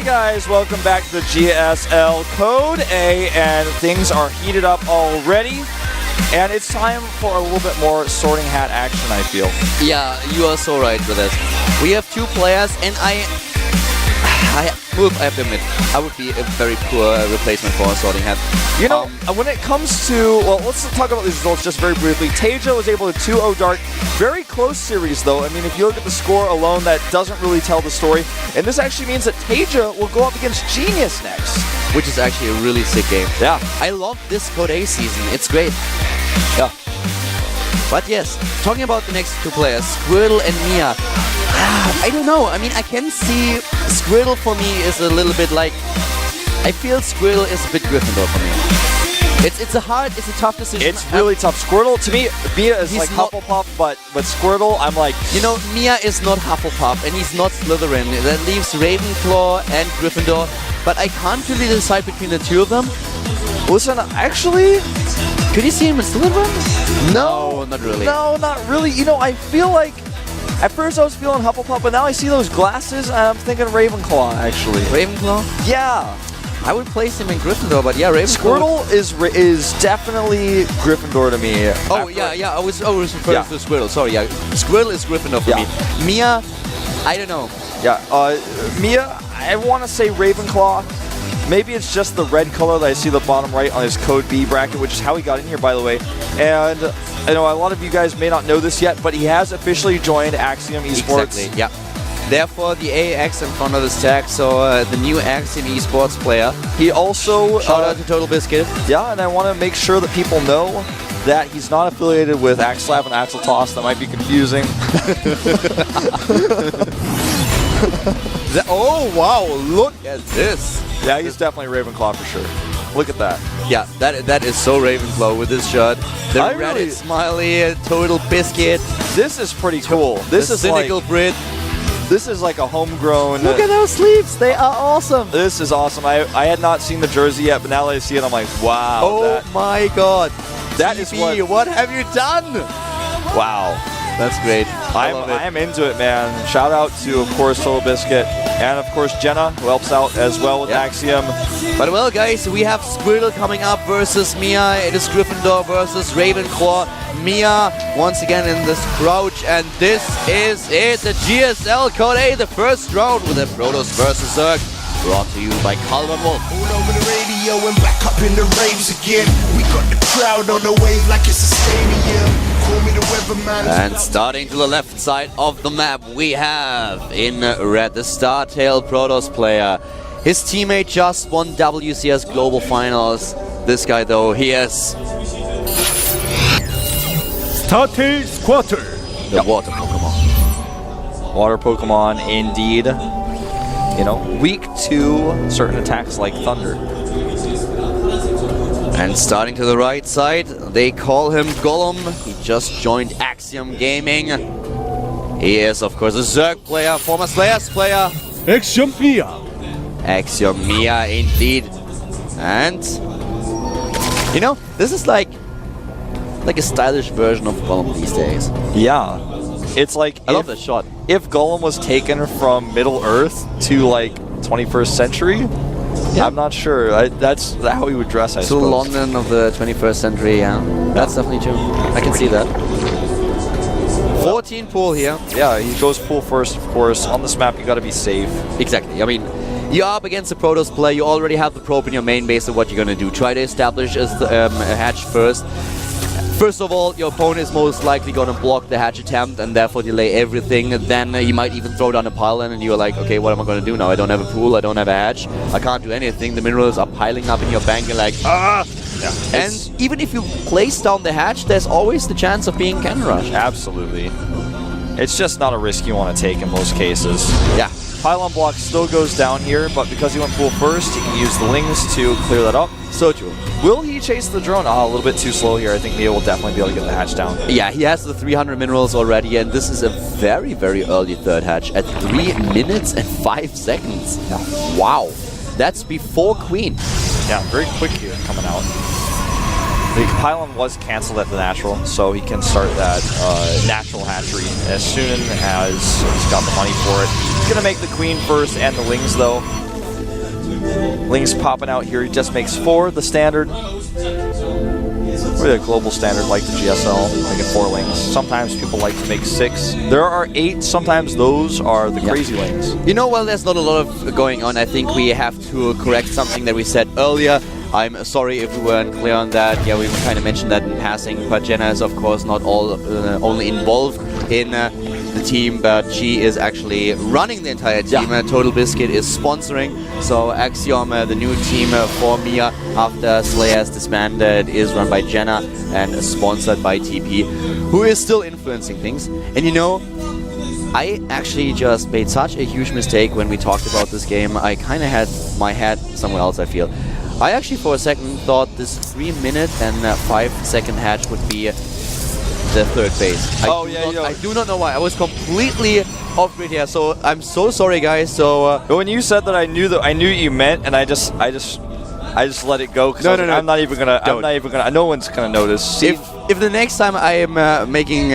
Hey guys, welcome back to the GSL Code A, and things are heated up already. And it's time for a little bit more sorting hat action, I feel. Yeah, you are so right with it. We have two players, and I have to admit, I would be a very poor replacement for a sorting hat. You know, when it comes to, well, let's talk about these results just very briefly. Taeja was able to 2-0 Dark. Very close series, though. I mean, if you look at the score alone, that doesn't really tell the story. And this actually means that Taeja will go up against Genius next. Which is actually a really sick game. Yeah. I love this Code A season. It's great. Yeah. But yes, talking about the next two players, Squirtle and Mia. I don't know. I mean, I can see Squirtle for me is a little bit like... I feel Squirtle is a bit Gryffindor for me. It's a tough decision. It's really tough. Squirtle, to me, Mia is like Hufflepuff, but Squirtle, I'm like... You know, Mia is not Hufflepuff, and he's not Slytherin. That leaves Ravenclaw and Gryffindor, but I can't really decide between the two of them. Listen, actually... Could you see him in Slytherin? No, not really. No, not really. You know, I feel like... At first I was feeling Hufflepuff, but now I see those glasses, and I'm thinking Ravenclaw, actually. Ravenclaw? Yeah. I would place him in Gryffindor, but yeah, Ravenclaw. Squirtle is definitely Gryffindor to me. Oh, yeah, I was referring to Squirtle. Sorry, yeah. Squirtle is Gryffindor for me. Mia, I don't know. Yeah, Mia, I want to say Ravenclaw. Maybe it's just the red color that I see the bottom right on his Code B bracket, which is how he got in here, by the way. And I know a lot of you guys may not know this yet, but he has officially joined Axiom Esports. Exactly, yeah. Therefore, the AX in front of this tag, so the new Axiom Esports player. He also... Shout out to Total Biscuit. Yeah, and I want to make sure that people know that he's not affiliated with Axlab and Axel Toss. That might be confusing. Oh, wow, look at this. Yeah, he's definitely Ravenclaw for sure. Look at that. Yeah, that is so Ravenclaw with this shirt. The Reddit smiley, Total Biscuit. This is pretty cool. This is cynical like, Brit. This is like a homegrown... Look at those sleeves. They are awesome. This is awesome. I had not seen the jersey yet, but now that I see it, I'm like, wow. Oh my god. That is what have you done? Wow. That's great. I am into it, man. Shout out to, of course, Total Biscuit. And, of course, Jenna, who helps out as well with Axiom. But, well, guys, we have Squirtle coming up versus Mia. It is Gryffindor versus Ravenclaw. Mia, once again, in this crouch. And this is it. The GSL Code A, the first round with the Protoss versus Zerg. Brought to you by Calvin Wolf. Hold over the radio and back up in the raves again. We got the crowd on the wave like it's a stadium. Call me the weatherman. And starting to the left side of the map, we have in red the StarTale Protoss player. His teammate just won WCS Global Finals. This guy, though, he has StarTale Squatter. The water Pokemon. Water Pokemon, indeed. You know, weak to certain attacks like Thunder. And starting to the right side, they call him Gollum. He just joined Axiom Gaming. He is, of course, a Zerg player, former Slayers player. Axiom Mia. Axiom Mia, indeed. And, you know, this is like a stylish version of Gollum these days. Yeah. It's like... I love that shot. If Gollum was taken from Middle Earth to, like, 21st century... Yeah. I'm not sure. That's how he would dress, I suppose. To London of the 21st century, yeah. That's definitely true. I can see that. 14 pool here. Yeah, he goes pool first, of course. On this map, you gotta be safe. Exactly. I mean, you're up against a Protoss player. You already have the probe in your main base, so what you're gonna do? Try to establish a hatch first. First of all, your opponent is most likely going to block the hatch attempt and therefore delay everything. And then he might even throw down a pylon and you're like, okay, what am I going to do now? I don't have a pool, I don't have a hatch, I can't do anything. The minerals are piling up in your bank. You're like, ah! Yeah. And even if you place down the hatch, there's always the chance of being cannon rushed. Absolutely. It's just not a risk you want to take in most cases. Yeah. Pylon block still goes down here, but because he went pool first, he can use the Lings to clear that up. So true. Will he chase the drone? Oh, a little bit too slow here. I think Mia will definitely be able to get the hatch down. Yeah, he has the 300 minerals already, and this is a very, very early third hatch at 3 minutes and 5 seconds. Yeah. Wow. That's before Queen. Yeah, very quick here coming out. The pylon was canceled at the natural, so he can start that natural hatchery as soon as he's got the money for it. He's going to make the queen first and the Lings, though. Ling's popping out here. He just makes 4, the standard. Really a global standard like the GSL, like at 4 Lings. Sometimes people like to make 6. There are 8. Sometimes those are the crazy Lings. You know, well, there's not a lot of going on. I think we have to correct something that we said earlier. I'm sorry if we weren't clear on that. Yeah, we kind of mentioned that in passing, but Jenna is of course not only involved in the team, but she is actually running the entire team. Total Biscuit is sponsoring. So Axiom, the new team for Mia after Slayer has disbanded, is run by Jenna and sponsored by TP, who is still influencing things. And you know, I actually just made such a huge mistake when we talked about this game. I kind of had my head somewhere else, I feel. I actually for a second thought this 3-minute and 5-second hatch would be the third base. I do not know why. I was completely off grid here, so I'm so sorry, guys. So but when you said that, I knew what you meant, and I just let it go. No, I'm not even gonna. No one's gonna notice. If the next time I am making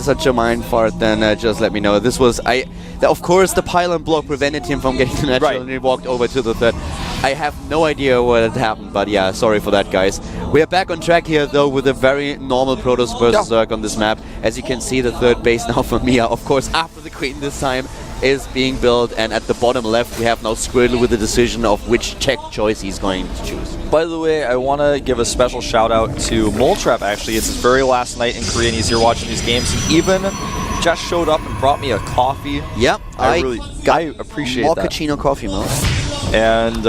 such a mind fart, then just let me know. This was of course the pylon block prevented him from getting the natural, and he walked over to the third. I have no idea what had happened, but yeah, sorry for that, guys. We are back on track here, though, with a very normal Protoss versus Zerg on this map. As you can see, the third base now for Mia, of course, after the Queen this time, is being built, and at the bottom left we have now Squirtle with the decision of which tech choice he's going to choose. By the way, I want to give a special shout out to Moletrap. Actually, it's his very last night in Korea, and he's here watching these games. He even just showed up and brought me a coffee. Yep, I appreciate that. Mochaccino coffee milk. And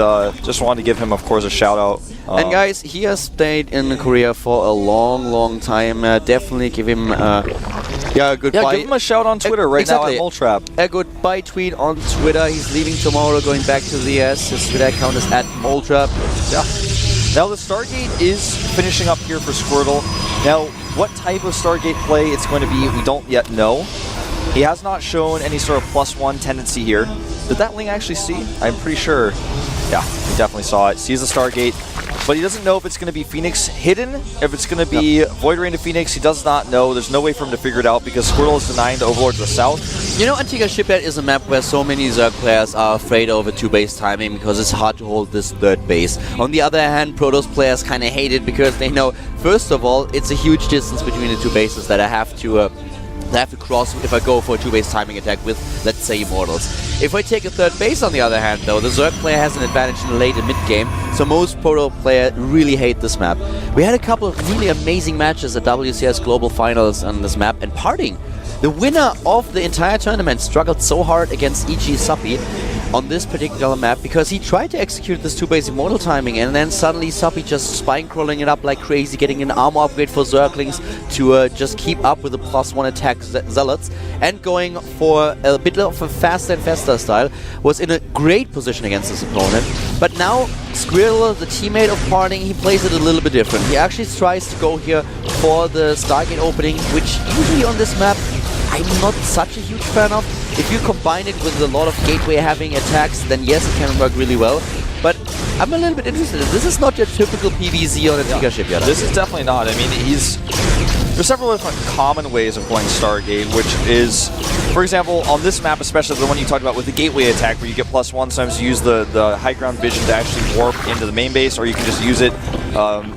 just wanted to give him, of course, a shout out. And guys, he has stayed in Korea for a long time. Definitely give him a goodbye. Yeah, give him a shout on Twitter now at Moletrap. A goodbye tweet on Twitter. He's leaving tomorrow, going back to the US. His Twitter account is at Moletrap. Yeah. Now the Stargate is finishing up here for Squirtle. Now, what type of Stargate play it's going to be, we don't yet know. He has not shown any sort of +1 tendency here. Did that Ling actually see? I'm pretty sure. Yeah, he definitely saw it. Sees the Stargate, but he doesn't know if it's going to be Phoenix hidden, if it's going to be Void Rain to Phoenix. He does not know. There's no way for him to figure it out because Squirtle is denying the Overlord to the south. You know, Antigua Shipyard is a map where so many Zerg players are afraid of a 2-base timing because it's hard to hold this third base. On the other hand, Protoss players kind of hate it because they know, first of all, it's a huge distance between the 2 bases that I have to cross if I go for a 2-base timing attack with, let's say, Immortals. If I take a third base, on the other hand, though, the Zerg player has an advantage in the late and mid-game, so most Proto players really hate this map. We had a couple of really amazing matches at WCS Global Finals on this map, and Parting, the winner of the entire tournament, struggled so hard against EG Suppi on this particular map because he tried to execute this 2-base Immortal timing, and then suddenly Suppi just spine crawling it up like crazy, getting an armor upgrade for Zerglings to just keep up with the +1 attack Zealots, and going for a bit of a faster and faster style, was in a great position against his opponent. But now Squirtle, the teammate of Parting, he plays it a little bit different. He actually tries to go here for the Stargate opening, which usually on this map I'm not such a huge fan of. If you combine it with a lot of gateway having attacks, then yes, it can work really well. But I'm a little bit interested. This is not your typical PvZ on a Antigua Shipyard. This is definitely not. I mean, there's several different common ways of playing Stargate, which is, for example, on this map, especially the one you talked about with the gateway attack, where you get +1, sometimes you use the high ground vision to actually warp into the main base, or you can just use it,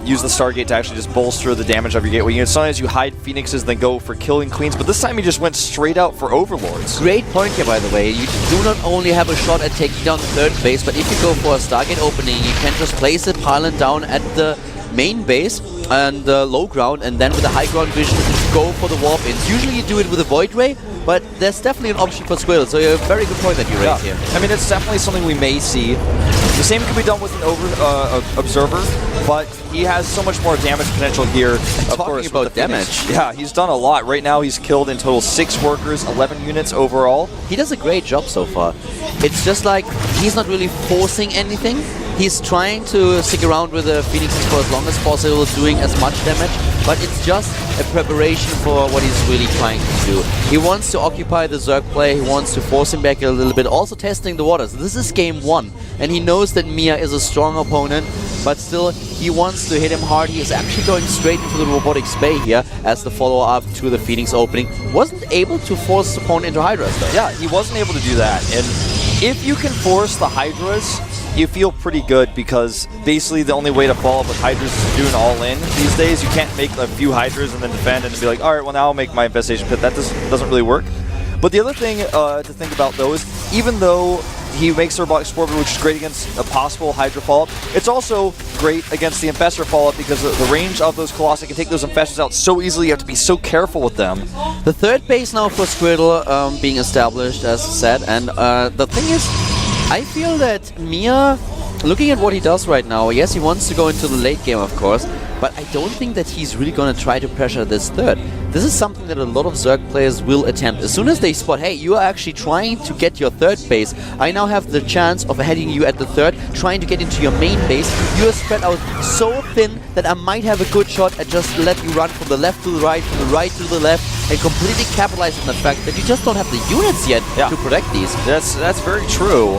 use the Stargate to actually just bolster the damage of your gateway unit. Sometimes you hide Phoenixes, then go for killing Queens, but this time you just went straight out for Overlords. Great point here, by the way. You do not only have a shot at taking down the third base, but if you go for a Stargate opening, you can just place it, pylon down at the main base and low ground, and then with the high ground vision, go for the warp-ins. Usually you do it with a Void Ray, but there's definitely an option for Squirtle, so you have a very good point that you raised here. I mean, it's definitely something we may see. The same can be done with an Observer, but he has so much more damage potential here. Of course, about damage. Yeah, he's done a lot. Right now, he's killed in total 6 workers, 11 units overall. He does a great job so far. It's just like, he's not really forcing anything. He's trying to stick around with the Phoenixes for as long as possible, doing as much damage, but it's just a preparation for what he's really trying to do. He wants to occupy the Zerg player, he wants to force him back a little bit, also testing the waters. This is game 1, and he knows that Mia is a strong opponent, but still, he wants to hit him hard. He is actually going straight into the Robotic Spay here as the follow-up to the Phoenix opening. Wasn't able to force his opponent into Hydra though. Yeah, he wasn't able to do that, and if you can force the Hydras, you feel pretty good because basically the only way to follow up with Hydras is doing all-in these days. You can't make a few Hydras and then defend and be like, all right, well now I'll make my Infestation Pit. That doesn't really work. But the other thing to think about though is even though he makes the Robotic Spore, which is great against a possible Hydra follow-up, it's also great against the Infestor follow-up because the range of those Colossi can take those Infestors out so easily. You have to be so careful with them. The third base now for Squirtle being established, as said, and the thing is, I feel that Mia, looking at what he does right now, yes, he wants to go into the late game, of course, but I don't think that he's really going to try to pressure this third. This is something that a lot of Zerg players will attempt. As soon as they spot, hey, you are actually trying to get your third base, I now have the chance of heading you at the third, trying to get into your main base. You are spread out so thin that I might have a good shot at just let you run from the left to the right, from the right to the left, and completely capitalize on the fact that you just don't have the units yet to protect these. That's very true.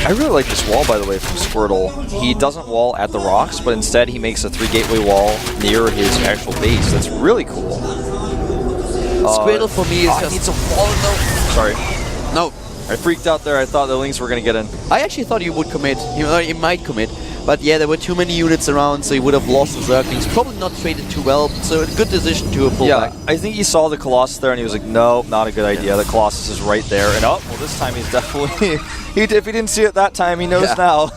I really like this wall, by the way, from Squirtle. He doesn't wall at the rocks, but instead he makes a 3-gateway wall near his actual base. That's really cool. Squirtle for me is just... needs a wall, though. Sorry. No. I freaked out there. I thought the Lynx were going to get in. I actually thought you would commit. You might commit. But yeah, there were too many units around, so he would have lost the Zerglings. Probably not traded too well, so a good decision to pull back. I think he saw the Colossus there and he was like, no, not a good idea. The Colossus is right there. And well, this time he's definitely... if he didn't see it that time, he knows now.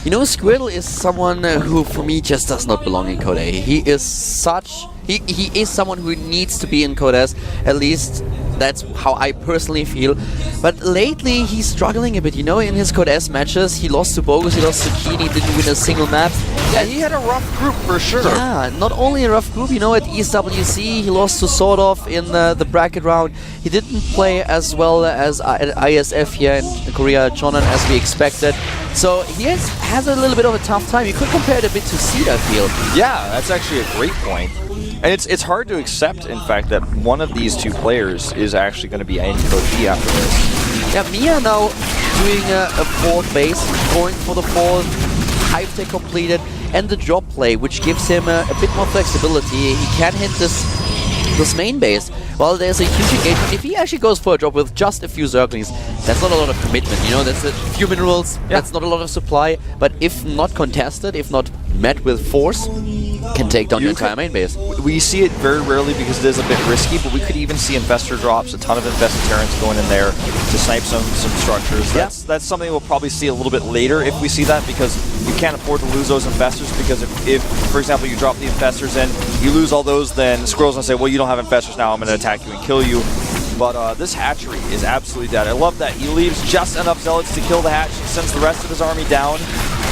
You know, Squirtle is someone who, for me, just does not belong in Code A. He is such... He is someone who needs to be in Code S, at least that's how I personally feel. But lately, he's struggling a bit. You know, in his Code S matches, he lost to Bogus, he lost to Keen, he didn't win a single map. Yeah, he had a rough group for sure. Yeah, not only a rough group, you know, at East WC, he lost to Sword Off in the bracket round. He didn't play as well as at ISF here in Korea, Chonan, as we expected. So he has a little bit of a tough time. You could compare it a bit to Seed, I feel. Yeah, that's actually a great point. And it's hard to accept, in fact, that one of these two players is actually going to be in Code B after this. Yeah, Mia now doing a fourth base, going for the fourth, hive tech completed, and the drop play, which gives him a bit more flexibility. He can hit this main base. Well, there's a huge engagement. If he actually goes for a drop with just a few Zerglings, that's not a lot of commitment, you know, that's a few minerals, that's not a lot of supply, but if not contested, if not met with force, can take down your entire main base. We see it very rarely because it is a bit risky, but we could even see Infestor drops, a ton of Infested Terrans going in there to snipe some structures. That's something we'll probably see a little bit later if we see that, because you can't afford to lose those Infestors, because if for example, you drop the Infestors in, you lose all those, then Squirrel's gonna say, well, you don't have Infestors now, I'm gonna attack you and kill you. But this hatchery is absolutely dead. I love that. He leaves just enough Zealots to kill the hatch, he sends the rest of his army down.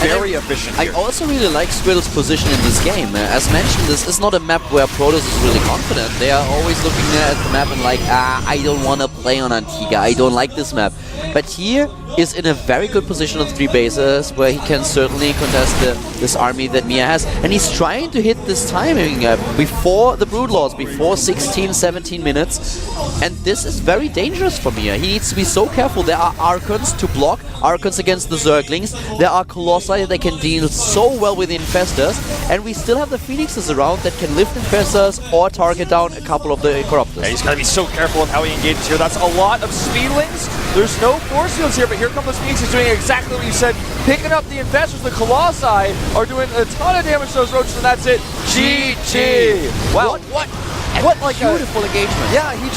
Very efficient here. I also really like Squirtle's position in this game. As mentioned, this is not a map where Protoss is really confident. They are always looking at the map and like, I don't want to play on Antigua, I don't like this map. But here is in a very good position on 3 bases where he can certainly contest this army that Mia has. And he's trying to hit this timing before the Broodlords, before 16, 17 minutes. And this is very dangerous for Mia. He needs to be so careful. There are Archons to block, Archons against the Zerglings. There are Colossi that can deal so well with the Infestors. And we still have the Phoenixes around that can lift Infestors or target down a couple of the Corruptors. Yeah, he's got to be so careful with how he engages here. That's a lot of Speedlings. There's no force fields here, but here come the Phoenixes doing exactly what you said. Picking up the Infestors. The Colossi are doing a ton of damage to those Roaches, and that's it. GG. Wow. What like beautiful engagement. Yeah, he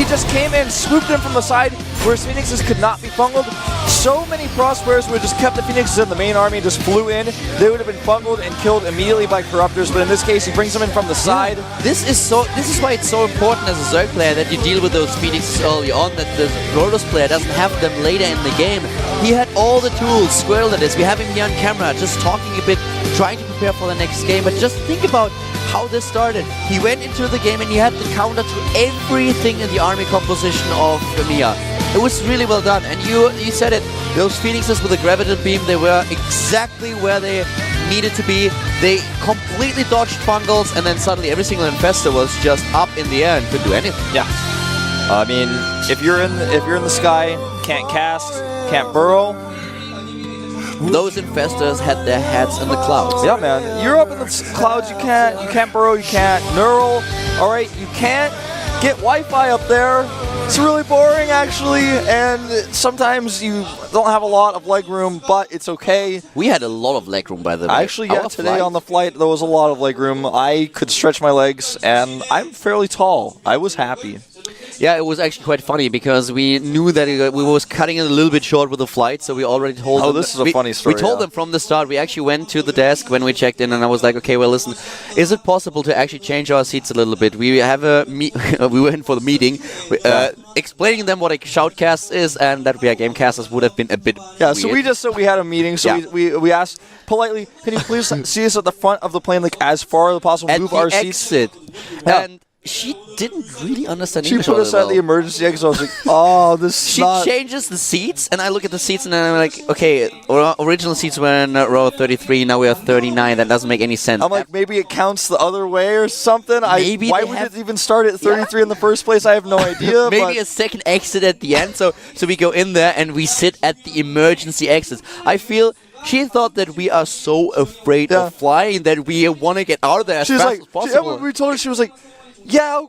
just came in, swooped in from the side where his Phoenixes could not be fungled. So many Prosperous would have just kept the Phoenixes in the main army and just flew in. They would have been fungled and killed immediately by Corruptors, but in this case he brings them in from the side. This is why it's so important as a Zerg player that you deal with those Phoenixes early on, that the Protoss player doesn't have them later in the game. He had all the tools, Squirrel that is. We have him here on camera just talking a bit, trying to prepare for the next game, but just think about how this started. He went into the game and he had the counter to everything in the army composition of Mia. It was really well done, and you said it. Those Phoenixes with the Graviton Beam, they were exactly where they needed to be. They completely dodged fungals, and then suddenly every single Infestor was just up in the air and couldn't do anything. Yeah. I mean, if you're in the sky, can't cast, can't burrow. Those Infestors had their heads in the clouds. Yeah, man. You're up in the clouds. You can't burrow. You can't neural. All right, you can't get Wi-Fi up there. It's really boring, actually, and sometimes you don't have a lot of leg room, but it's okay. We had a lot of leg room, by the way. Actually, yeah, Our today flight- on the flight, there was a lot of leg room. I could stretch my legs, and I'm fairly tall. I was happy. Yeah, it was actually quite funny because we knew that we was cutting it a little bit short with the flight, so we already told them. This is a we, funny story, We told yeah. them from the start. We actually went to the desk when we checked in, and I was like, okay, well, listen, is it possible to actually change our seats a little bit? We have a we went for the meeting, explaining them what a shoutcast is and that we are gamecasters would have been a bit Yeah, weird. so we just said we had a meeting, so Yeah. we asked politely, can you please see us at the front of the plane, like as far as possible, at move the our seats? exit, Yeah. and she didn't really understand She English put all us that at the well. emergency exit. I was like, oh, this is She not... changes the seats, and I look at the seats, and then I'm like, okay, our original seats were in row 33, now we are 39. That doesn't make any sense. I'm like, maybe it counts the other way or something. Maybe why they would have- it even start at 33 in the first place? I have no idea. maybe but a second exit at the end. So we go in there and we sit at the emergency exits. I feel she thought that we are so afraid Yeah. of flying that we want to get out of there as she was fast like, as possible. when we told her, she was like, yeah,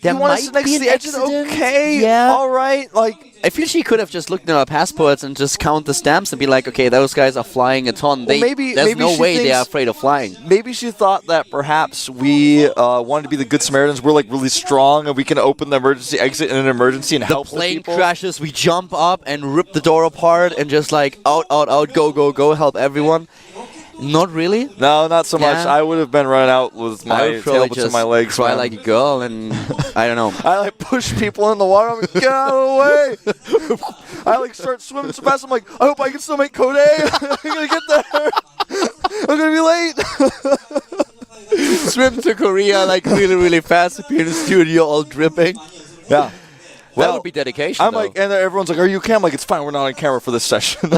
There you want us might next be to the an exit? accident. Okay, Yeah. all right. Like, I feel she could have just looked at our passports and just count the stamps and be like, okay, those guys are flying a ton. There's maybe no she way they thinks- are afraid of flying. maybe she thought that perhaps we wanted to be the good Samaritans. We're like really strong and we can open the emergency exit in an emergency and The help plane people. crashes, we jump up and rip the door apart and just like out, go, go, go, help everyone. Not really. No, not so much. Yeah. I would have been running out with I my would probably tail between just my legs. cry man. like a girl, and I don't know. I like push people in the water. I'm like, get out of the way. I like start swimming so fast. I'm like, I hope I can still make Code A. I'm gonna get there. I'm gonna be late. Swim to Korea like really, really fast. Appear in the studio all dripping. Yeah. That would be dedication. I'm though. like, and everyone's like, "Are you okay?" I'm like, "It's fine. We're not on camera for this session."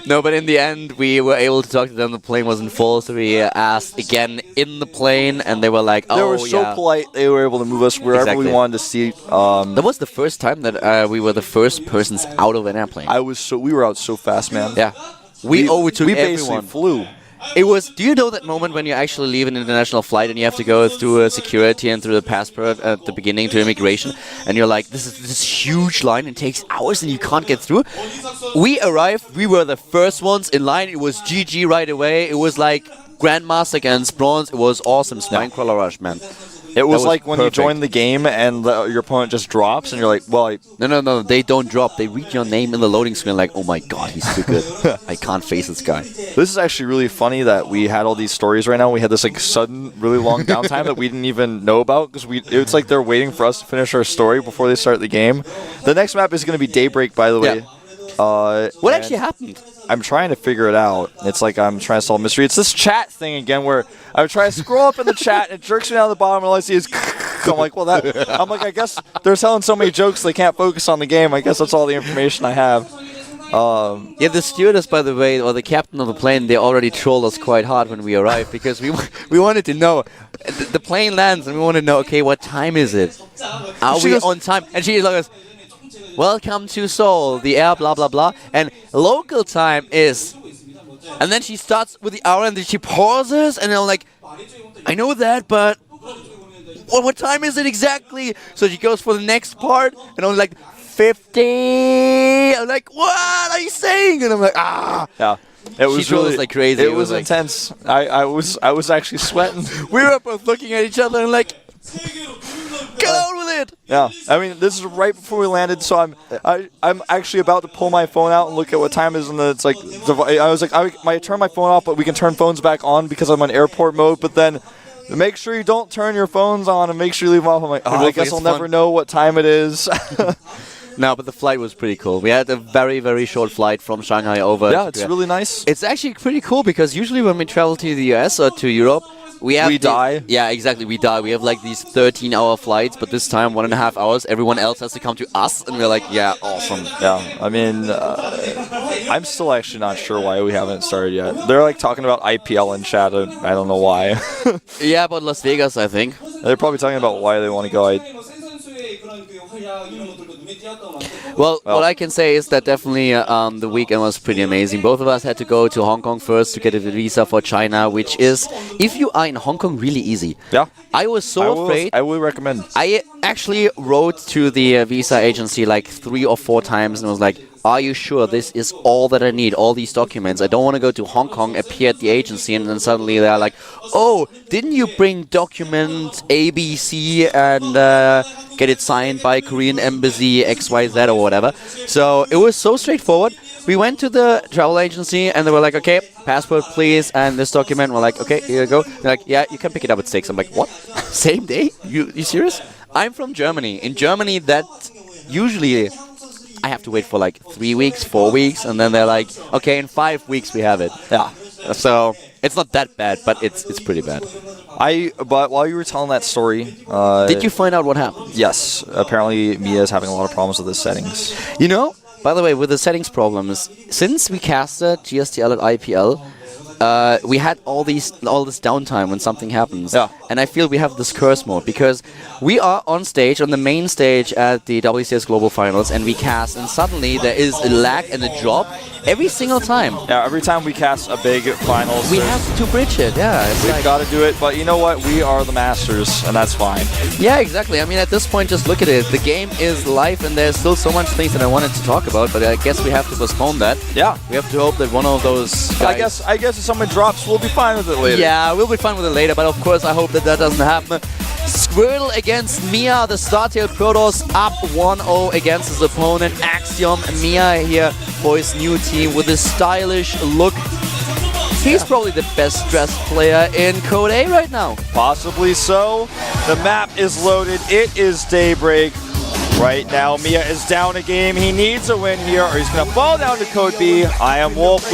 no, but in the end, we were able to talk to them. The plane wasn't full, so we asked again in the plane, and they were like, "Oh, They were so yeah." polite. They were able to move us wherever Exactly. we wanted to see. That was the first time that we were the first persons out of an airplane. We were out so fast, man. yeah, we overtook we basically everyone. flew. It was. Do you know that moment when you actually leave an international flight and you have to go through security and through the passport at the beginning to immigration, and you're like, this is this huge line and it takes hours and you can't get through. We arrived. We were the first ones in line. It was GG right away. It was like Grandmaster against Bronze. It was awesome. Spinecrawler Rush, man. It was was like when perfect. you join the game and your opponent just drops, and you're like, "Well, No. They don't drop. They read your name in the loading screen like, oh my god, he's too good. I can't face this guy. This is actually really funny that we had all these stories right now. We had this like sudden, really long downtime that we didn't even know about because it's like they're waiting for us to finish our story before they start the game. The next map is going to be Daybreak, by the way. What actually happened? I'm trying to figure it out. It's like I'm trying to solve a mystery. It's this chat thing again where I try to scroll up in the chat and it jerks me down to the bottom and all I see is I'm like, I guess they're telling so many jokes they can't focus on the game. I guess that's all the information I have. Yeah, the stewardess, by the way, or the captain of the plane, they already trolled us quite hard when we arrived because we wanted to know. The plane lands and we want to know, okay, what time is it? Are She we goes- on time? And she goes, welcome to Seoul, the air, blah, blah, blah. And local time is... And then she starts with the hour and then she pauses and I'm like, I know that, but... What time is it exactly? So she goes for the next part and I'm like, 50. I'm like, what are you saying? And I'm like, ah. Yeah. It was trolled us really like crazy. It It was was like- intense. I was actually sweating. We were both looking at each other and like, get on with it. Yeah, I mean, this is right before we landed, so I'm actually about to pull my phone out and look at what time it is, and it's like I was like, I turn my phone off, but we can turn phones back on because I'm on airport mode. But then, make sure you don't turn your phones on and make sure you leave them off. I'm like, oh, I Hopefully guess it's I'll fun. never know what time it is. No, but the flight was pretty cool. We had a very, very short flight from Shanghai over. Yeah, to it's Korea. really nice. It's actually pretty cool because usually when we travel to the US or to Europe, we die. Yeah, exactly. We die. We have like these 13-hour flights, but this time 1.5 hours. Everyone else has to come to us, and we're like, yeah, awesome. Yeah, I mean, I'm still actually not sure why we haven't started yet. They're like talking about IPL in chat. I don't know why. Yeah, about Las Vegas, I think. They're probably talking about why they want to go. Well, what I can say is that definitely the weekend was pretty amazing. Both of us had to go to Hong Kong first to get a visa for China, which is, if you are in Hong Kong, really easy. Yeah. I was so afraid. I would recommend. I actually wrote to the visa agency like 3 or 4 times and was like, are you sure this is all that I need, all these documents? I don't want to go to Hong Kong, appear at the agency, and then suddenly they're like, oh, didn't you bring document ABC and get it signed by Korean Embassy XYZ or whatever? So it was so straightforward. We went to the travel agency and they were like, okay, passport please, and this document. We're like, okay, here you go. They're like, yeah, you can pick it up at 6. I'm like, what? Same day? You serious? I'm from Germany. In Germany, that usually I have to wait for like 3 weeks, 4 weeks, and then they're like, okay, in 5 weeks we have it. Yeah. So it's not that bad, but it's pretty bad. But while you were telling that story, Did you find out what happened? yes, apparently Mia is having a lot of problems with the settings. You know, by the way, with the settings problems, since we casted GSTL at IPL, we had all this downtime when something happens. Yeah. And I feel we have this curse mode because we are on stage, on the main stage at the WCS Global Finals, and we cast, and suddenly there is a lag and a drop every single time. Yeah, every time we cast a big finals, We have to bridge it, yeah. It's we've like, got to do it. But you know what? We are the masters, and that's fine. yeah, exactly. I mean, at this point, just look at it. The game is live, and there's still so much things that I wanted to talk about, but I guess we have to postpone that. Yeah. We have to hope that one of those guys... I guess if someone drops, we'll be fine with it later. Yeah, we'll be fine with it later, but of course I hope that doesn't happen. Squirtle against Mia, the StarTale Protoss up 1-0 against his opponent Axiom. Mia here for his new team with his stylish look. He's probably the best dressed player in Code A right now. Possibly so. The map is loaded. It is Daybreak. Right now, Mia is down a game. He needs a win here, or he's going to fall down to Code B. I am Wolf with